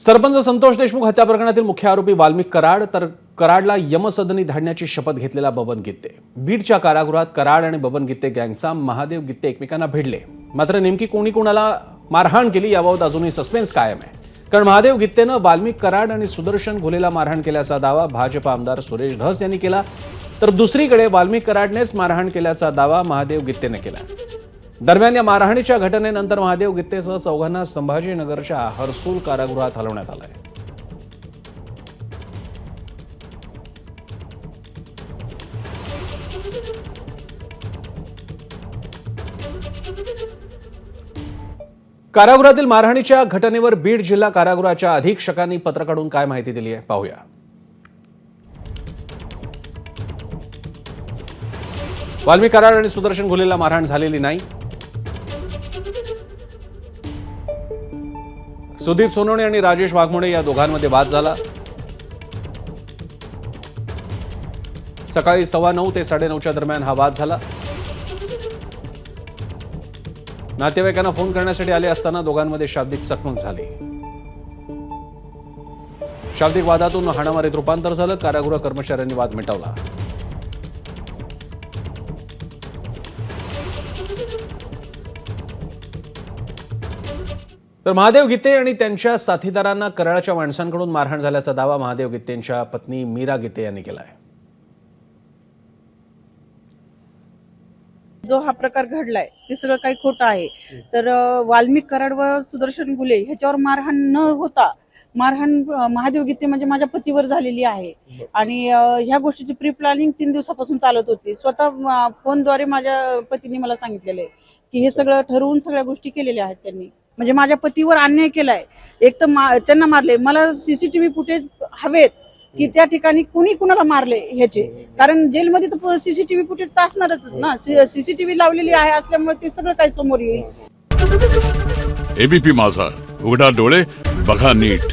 सरपंच संतोष देशमुख हत्या प्रकरणातील मुख्य आरोपी वाल्मिक कराड तर कराडला यमसदनी धाडण्याची शपथ घेतलेला बबन गित्ते। बीडच्या कारागृहात कराड आणि बबन गित्ते गँगचा महादेव गित्ते एकमेकांना भिडले। मात्र नेमकी कोणी कोणाला मारहाण केली याबाबत अजूनही सस्पेन्स कायम आहे। कारण महादेव गित्तेनं वाल्मिक कराड आणि सुदर्शन घोलेला मारहाण केल्याचा दावा भाजपा आमदार सुरेश धस यांनी केला, तर दुसरीकडे वाल्मिक कराडनेच मारहाण केल्याचा दावा महादेव गित्तेने केला। दरम्यान या मारहाणीच्या घटनेनंतर महादेव गित्तेसह चौघांना संभाजीनगरच्या हर्सूल कारागृहात हलवण्यात आलंय। कारागृहातील मारहाणीच्या घटनेवर बीड जिल्हा कारागृहाच्या अधीक्षकांनी पत्र काढून काय माहिती दिली आहे पाहूया। वाल्मिक कराड आणि सुदर्शन घोलेला मारहाण झालेली नाही। सुदीप सोनवणे आणि राजेश वाघमोडे या दोघांमध्ये वाद झाला। सकाळी 9:15 ते 9:30च्या दरम्यान हा वाद झाला। नातेवाईकांना फोन करण्यासाठी आले असताना दोघांमध्ये शाब्दिक चकमक झाली। शाब्दिक वादातून हाणामारीत रूपांतर झालं। कारागृह कर्मचाऱ्यांनी वाद मिटवला। तर महादेव गित्ते आणि त्यांच्या साथीदारांना कराडच्या माणसांकडून मारहाण झाल्याचा दावा महादेव गित्तेंच्या पत्नी मीरा गित्ते यांनी केला आहे। जो हा प्रकार घडलाय ते सगळं काही खोटं आहे। तर वाल्मिक कराड व सुदर्शन घुले ह्याच्यावर मारहाण न होता मारहाण महादेव गित्ते म्हणजे माझ्या पतीवर झालेली आहे। आणि ह्या गोष्टीची प्री प्लॅनिंग 3 दिवसापासून चालत होती। स्वतः फोनद्वारे माझ्या पतीने मला सांगितलेलं आहे की हे सगळं ठरवून सगळ्या गोष्टी केलेल्या आहेत त्यांनी। म्हणजे माझ्या पतीवर अन्याय केलाय। एक तर त्यांना मारले। मला सीसीटीव्ही फुटेज हवेत की त्या ठिकाणी कुणी कुणाला मारले ह्याचे, कारण जेलमध्ये तर सीसीटीव्ही फुटेज तर असणारच ना। सीसीटीव्ही लावलेली आहे असल्यामुळे ते सगळं काही समोर येईल। एबीपी माझा, उघडा डोळे बघा नीट।